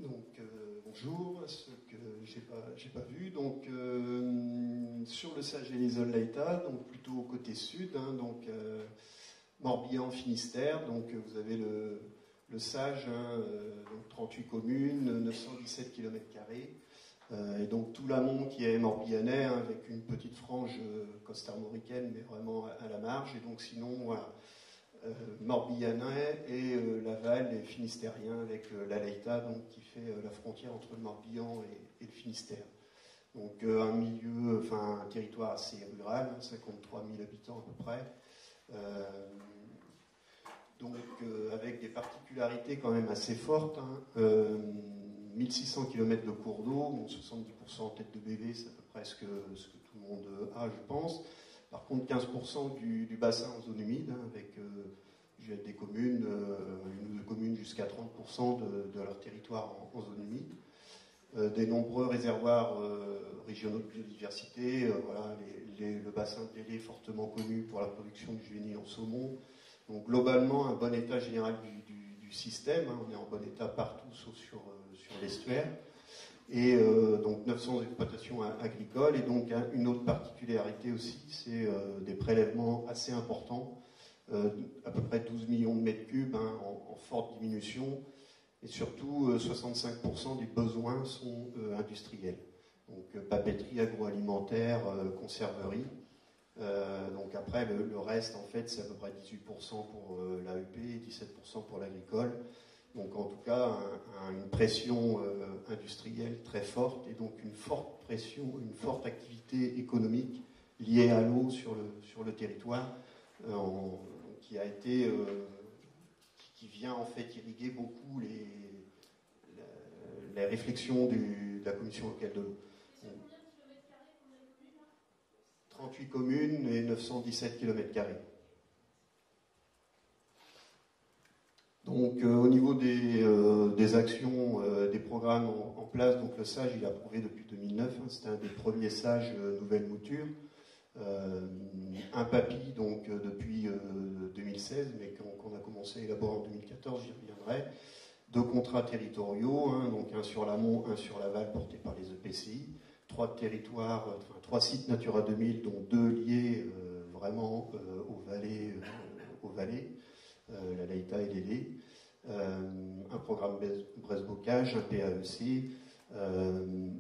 Donc bonjour à ceux que j'ai pas vu. Donc sur le sage et les Leïta, donc plutôt côté sud, hein, donc Morbihan, Finistère. Donc vous avez le sage, hein, donc 38 communes, 917 km². Et donc tout l'amont qui est morbihanais, hein, avec une petite frange costarmoricaine, mais vraiment à la marge. Et donc sinon, voilà, morbihanais et l'aval et finistérien avec la Leïta, donc qui fait la frontière entre le Morbihan et le Finistère. Donc un territoire assez rural, hein, 53 000 habitants à peu près. Avec des particularités quand même assez fortes, hein. 1600 km de cours d'eau, donc 70% en tête de BV, c'est à peu près ce que tout le monde a, je pense. Par contre, 15% du bassin en zone humide, hein, avec des communes, une ou deux communes jusqu'à 30% de leur territoire en zone humide. Des nombreux réservoirs régionaux de biodiversité, voilà, le bassin de Lélé fortement connu pour la production du juvénile en saumon. Donc globalement, un bon état général du système, hein, on est en bon état partout sauf sur l'estuaire. Et donc 900 exploitations agricoles. Et donc une autre particularité aussi, c'est des prélèvements assez importants, à peu près 12 millions de mètres cubes, hein, en forte diminution. Et surtout, 65% des besoins sont industriels. Donc papeterie, agroalimentaire, conserverie. Donc après, le reste, en fait, c'est à peu près 18% pour l'AEP et 17% pour l'agricole. Donc en tout cas, une pression industrielle très forte et donc une forte pression, une forte activité économique liée à l'eau sur le territoire, qui a été, qui vient en fait irriguer beaucoup les réflexions de la commission locale de l'eau. 38 communes et 917 km². Donc au niveau des actions, des programmes en place, donc le SAGE il a approuvé depuis 2009, hein, c'était un des premiers SAGE nouvelle mouture. Un PAPI donc depuis 2016, mais qu'on a commencé à élaborer en 2014, j'y reviendrai. 2 contrats territoriaux, hein, donc un sur l'amont, un sur l'aval porté par les EPCI. 3 territoires, 3 sites Natura 2000, dont 2 liés vraiment aux vallées, la Leïta et l'Élé. Un programme Bresse-Bocage, un PAEC,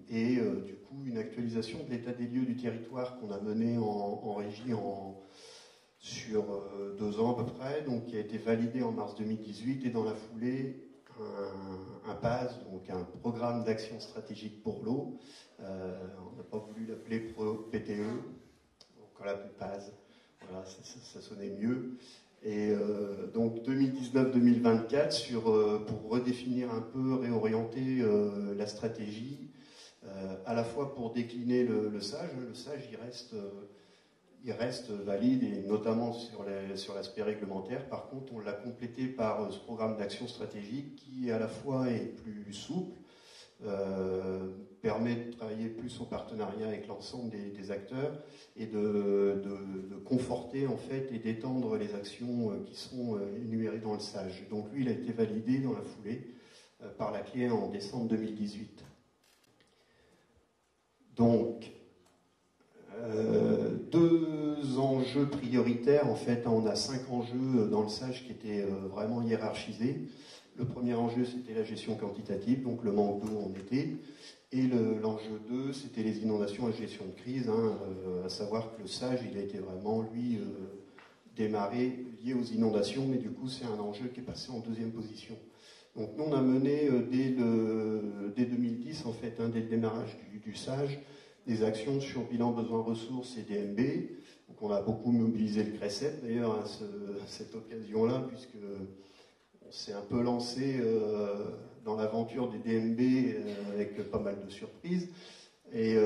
et du coup une actualisation de l'état des lieux du territoire qu'on a mené en régie sur 2 ans à peu près, donc qui a été validé en mars 2018, et dans la foulée un PAS, donc un programme d'action stratégique pour l'eau. On n'a pas voulu l'appeler PTE, donc on l'appelle PAS, voilà, ça sonnait mieux. Et donc 2019-2024 pour redéfinir un peu, réorienter la stratégie, à la fois pour décliner le SAGE. Le SAGE il reste valide, et notamment sur l'aspect réglementaire. Par contre, on l'a complété par ce programme d'action stratégique qui à la fois est plus souple, permet de travailler plus en partenariat avec l'ensemble des acteurs et de conforter en fait et d'étendre les actions qui sont énumérées dans le SAGE. Donc lui, il a été validé dans la foulée par la CLE en décembre 2018. Donc, 2 enjeux prioritaires, en fait, on a 5 enjeux dans le SAGE qui étaient vraiment hiérarchisés. Le premier enjeu, c'était la gestion quantitative, donc le manque d'eau en été. Et l'enjeu 2, c'était les inondations et la gestion de crise, hein, à savoir que le SAGE, il a été vraiment, lui, démarré lié aux inondations, mais du coup, c'est un enjeu qui est passé en 2e position. Donc nous, on a mené dès 2010, en fait, hein, dès le démarrage du SAGE, des actions sur bilan besoins ressources et DMB. Donc on a beaucoup mobilisé le CRECEP, d'ailleurs, à cette occasion-là, puisque on s'est un peu lancé dans l'aventure des DMB avec pas mal de surprises. Et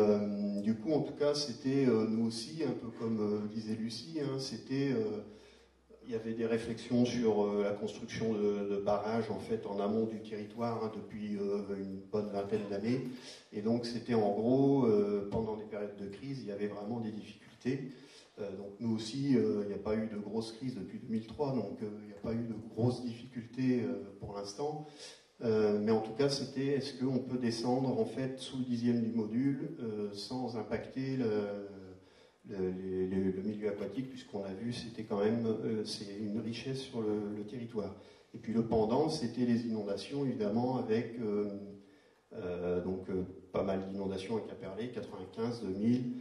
du coup, en tout cas, c'était nous aussi, un peu comme disait Lucie, hein, il y avait des réflexions sur la construction de barrages en fait en amont du territoire, hein, depuis une bonne vingtaine d'années. Et donc c'était en gros, pendant des périodes de crise, il y avait vraiment des difficultés. Donc nous aussi, il n'y a pas eu de grosse crise depuis 2003, donc il n'y a pas eu de grosses difficultés pour l'instant. Mais en tout cas, c'était est-ce qu'on peut descendre en fait sous le 10e du module sans impacter le milieu aquatique, puisqu'on a vu c'était quand même c'est une richesse sur le territoire. Et puis le pendant, c'était les inondations, évidemment, avec pas mal d'inondations à Quimperlé, 95, 2000,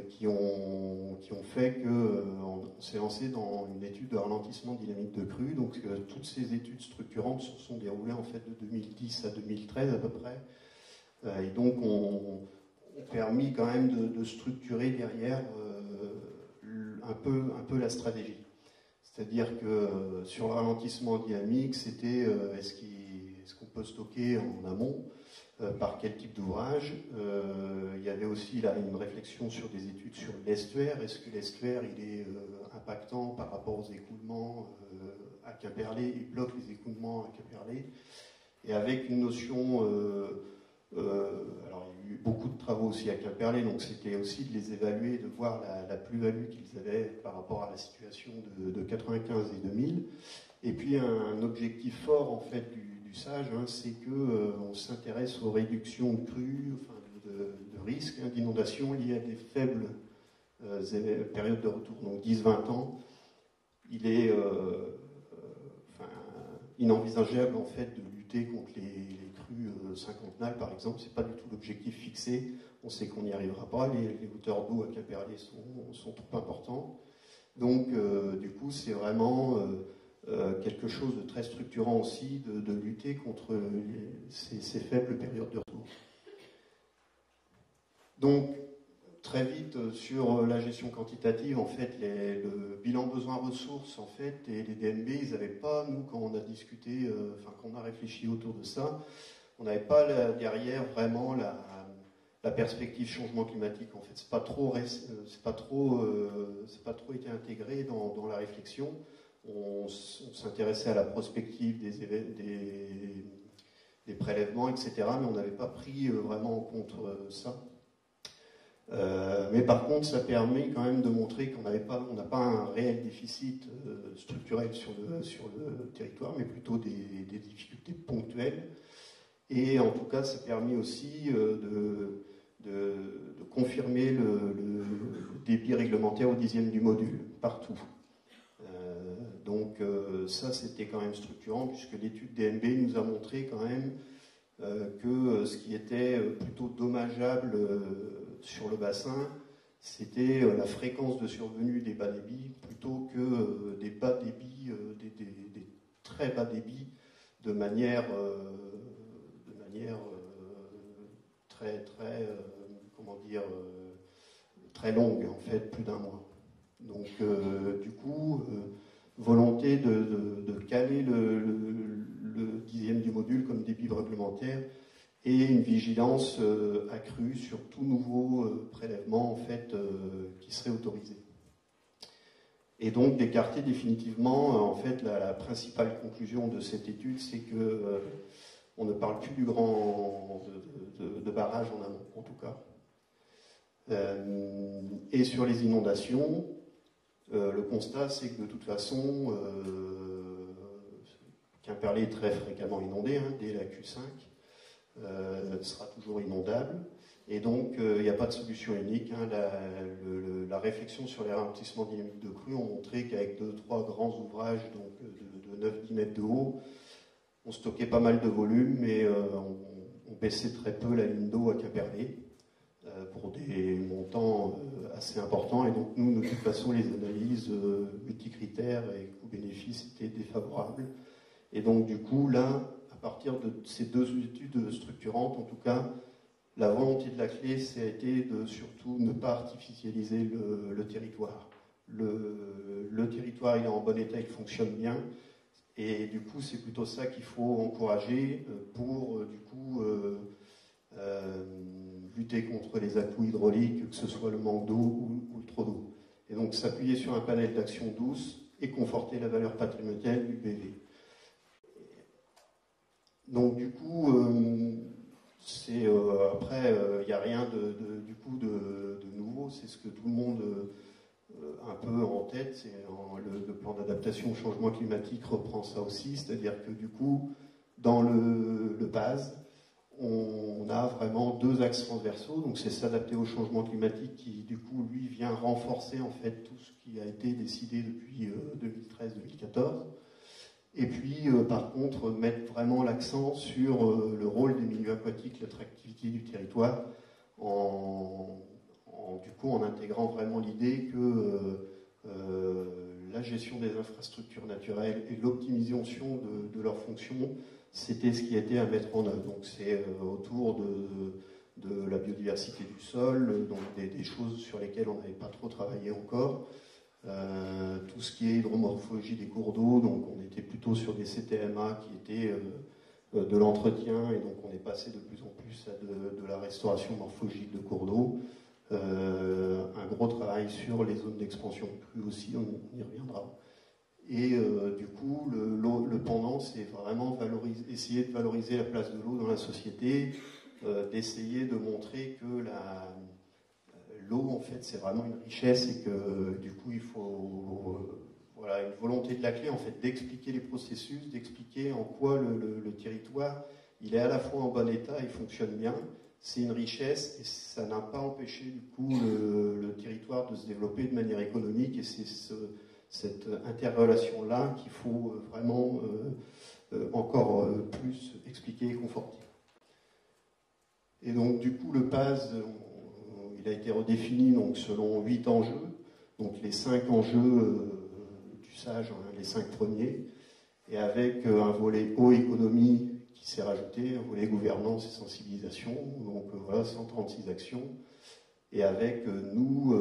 qui ont fait qu'on s'est lancé dans une étude de ralentissement dynamique de crue. Donc toutes ces études structurantes se sont déroulées en fait de 2010 à 2013 à peu près. Et donc ont permis quand même de structurer derrière un peu la stratégie. C'est-à-dire que sur le ralentissement dynamique, c'était est-ce qu'on peut stocker en amont, par quel type d'ouvrage. Il y avait aussi là une réflexion sur des études sur l'estuaire. Est-ce que l'estuaire il est impactant par rapport aux écoulements à Quimperlé, il bloque les écoulements à Quimperlé, et avec une notion alors il y a eu beaucoup de travaux aussi à Quimperlé, donc c'était aussi de les évaluer, de voir la plus-value qu'ils avaient par rapport à la situation de 95 et 2000. Et puis un objectif fort en fait du SAGE, c'est qu'on s'intéresse aux réductions de crues, enfin de risques d'inondation liés à des faibles périodes de retour, donc 10-20 ans. Il est inenvisageable en fait de lutter contre les crues cinquantennales par exemple, c'est pas du tout l'objectif fixé, on sait qu'on n'y arrivera pas, les hauteurs d'eau à Quimperlé sont trop importantes, donc du coup c'est vraiment quelque chose de très structurant aussi de lutter contre ces faibles périodes de retour. Donc très vite sur la gestion quantitative, en fait, le bilan besoin ressources, en fait, et les DNB, ils n'avaient pas, nous, quand on a discuté, quand on a réfléchi autour de ça, on n'avait pas derrière vraiment la perspective changement climatique. En fait, c'est pas trop été intégré dans la réflexion. On s'intéressait à la prospective des prélèvements, etc., mais on n'avait pas pris vraiment en compte ça. Mais par contre, ça permet quand même de montrer qu'on n'a pas un réel déficit structurel sur le territoire, mais plutôt des difficultés ponctuelles. Et en tout cas, ça permet aussi de confirmer le débit réglementaire au 10e du module, partout. Donc ça, c'était quand même structurant, puisque l'étude DNB nous a montré quand même que ce qui était plutôt dommageable sur le bassin, c'était la fréquence de survenue des bas débits plutôt que des bas débits, des très bas débits de manière très longue, en fait, plus d'un mois. Donc du coup, volonté de caler le 10e du module comme débit réglementaire, et une vigilance accrue sur tout nouveau prélèvement en fait, qui serait autorisé. Et donc d'écarter définitivement, en fait, la principale conclusion de cette étude, c'est que on ne parle plus de barrage en amont, en tout cas. Et sur les inondations, le constat, c'est que de toute façon, Quimperlé est très fréquemment inondé, dès la Q5. Sera toujours inondable, et donc il n'y a pas de solution unique. La réflexion sur les ralentissements dynamiques de crue ont montré qu'avec 2-3 grands ouvrages donc de 9-10 mètres de haut, on stockait pas mal de volume, mais on baissait très peu la ligne d'eau à Quimperlé pour des montants assez importants, et donc nous, de toute façon, les analyses multicritères et coût-bénéfice étaient défavorables, et donc du coup là, à partir de ces deux études structurantes, en tout cas, la volonté de la clé, ça a été de surtout ne pas artificialiser le territoire. Le territoire, il est en bon état, il fonctionne bien, et du coup, c'est plutôt ça qu'il faut encourager pour, du coup, lutter contre les à-coups hydrauliques, que ce soit le manque d'eau ou le trop d'eau. Et donc, s'appuyer sur un panel d'action douce et conforter la valeur patrimoniale du BV. Donc du coup, après, il n'y a rien de nouveau, c'est ce que tout le monde un peu en tête, le plan d'adaptation au changement climatique reprend ça aussi, c'est-à-dire que du coup, Dans le PAS, on a vraiment deux axes transversaux, donc c'est s'adapter au changement climatique qui, du coup, lui, vient renforcer en fait tout ce qui a été décidé depuis 2013-2014. Et puis, par contre, mettre vraiment l'accent sur le rôle des milieux aquatiques, l'attractivité du territoire, du coup, en intégrant vraiment l'idée que la gestion des infrastructures naturelles et l'optimisation de leurs fonctions, c'était ce qui était à mettre en œuvre. Donc c'est autour de la biodiversité du sol, donc des choses sur lesquelles on n'avait pas trop travaillé encore. Tout ce qui est hydromorphologie des cours d'eau, donc on était plutôt sur des CTMA qui étaient de l'entretien, et donc on est passé de plus en plus à de la restauration morphologique de cours d'eau. Un gros travail sur les zones d'expansion de crues aussi, on y reviendra. Et du coup, le pendant, c'est vraiment essayer de valoriser la place de l'eau dans la société, d'essayer de montrer que l'eau, en fait, c'est vraiment une richesse et que du coup, il faut voilà, une volonté de la clé, en fait, d'expliquer les processus, d'expliquer en quoi le territoire, il est à la fois en bon état, il fonctionne bien, c'est une richesse et ça n'a pas empêché du coup le territoire de se développer de manière économique, et c'est cette interrelation-là qu'il faut vraiment encore plus expliquer et conforter. Et donc du coup le PAS, il a été redéfini donc, selon 8 enjeux, donc les 5 enjeux du SAGE, hein, les 5 premiers, et avec un volet eau économie qui s'est rajouté, un volet gouvernance et sensibilisation, donc voilà, 136 actions, et avec nous,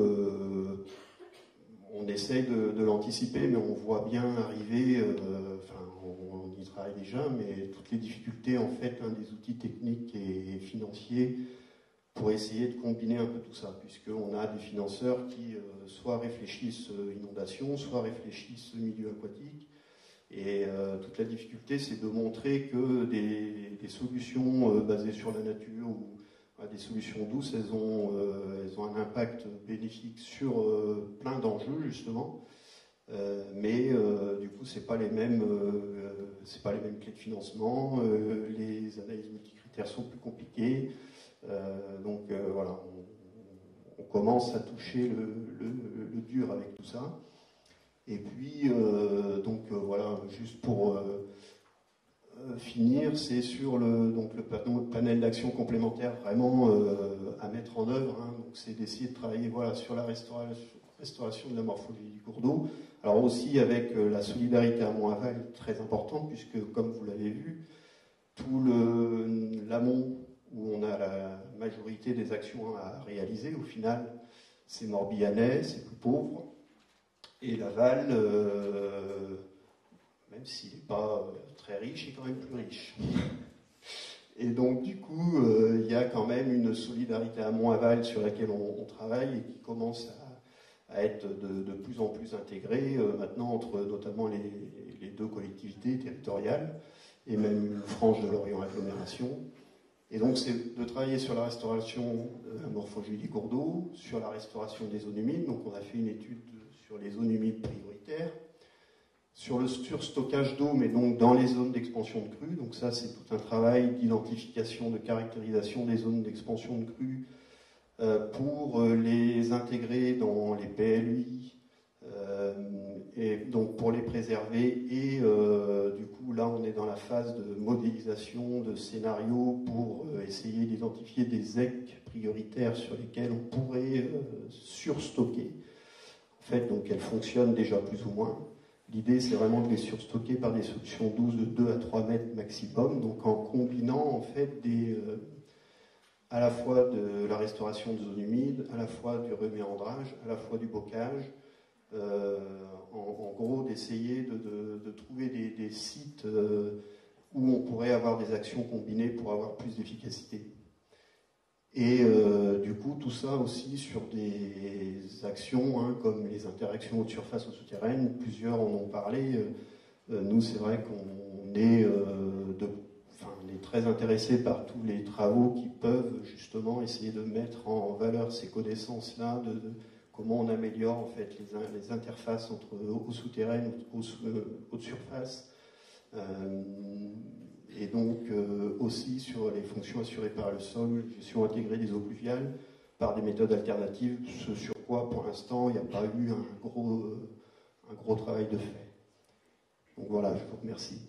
on essaye de l'anticiper, mais on voit bien arriver, enfin on y travaille déjà, mais toutes les difficultés en fait, des outils techniques et financiers pour essayer de combiner un peu tout ça, puisqu'on a des financeurs qui soit réfléchissent inondation, soit réfléchissent milieu aquatique. Et toute la difficulté, c'est de montrer que des solutions basées sur la nature ou des solutions douces, elles ont un impact bénéfique sur plein d'enjeux, justement. Mais du coup, c'est pas les mêmes clés de financement. Les analyses multicritères sont plus compliquées. Donc voilà, on commence à toucher le dur avec tout ça. Et puis, voilà, juste pour finir, c'est sur le panel d'actions complémentaires vraiment à mettre en œuvre. Hein. Donc, c'est d'essayer de travailler voilà, sur la restauration de la morphologie du cours d'eau. Alors aussi avec la solidarité amont-aval très importante, puisque comme vous l'avez vu, tout l'amont où on a la majorité des actions à réaliser, au final, c'est Morbihanais, c'est plus pauvre. Et l'aval, même s'il n'est pas très riche, est quand même plus riche. Et donc, du coup, il y a quand même une solidarité amont-aval sur laquelle on travaille et qui commence à être de plus en plus intégrée maintenant entre notamment les deux collectivités territoriales et même une frange de l'Orient agglomération. Et donc, c'est de travailler sur la restauration de la morphologie des cours d'eau, sur la restauration des zones humides. Donc, on a fait une étude sur les zones humides prioritaires, sur le surstockage d'eau, mais donc dans les zones d'expansion de crues. Donc ça, c'est tout un travail d'identification, de caractérisation des zones d'expansion de crues pour les intégrer dans les PLUI, et donc pour les préserver. Et du coup, là, on est dans la phase de modélisation de scénarios pour essayer d'identifier des ZEC prioritaires sur lesquels on pourrait surstocker. En fait, donc elles fonctionnent déjà plus ou moins. L'idée, c'est vraiment de les surstocker par des solutions douces de 2 à 3 mètres maximum, donc en combinant en fait à la fois de la restauration de zones humides, à la fois du reméandrage, à la fois du bocage, en gros d'essayer de trouver des sites où on pourrait avoir des actions combinées pour avoir plus d'efficacité. Et du coup, tout ça aussi sur des actions hein, comme les interactions haute surface ou souterraines, plusieurs en ont parlé. Nous, c'est vrai qu'on est, on est très intéressés par tous les travaux qui peuvent justement essayer de mettre en valeur ces connaissances-là, de comment on améliore en fait les interfaces entre eau souterraine et haute surface. et donc aussi sur les fonctions assurées par le sol, gestion intégrée des eaux pluviales, par des méthodes alternatives, ce sur quoi, pour l'instant, il n'y a pas eu un gros travail de fait. Donc voilà, je vous remercie.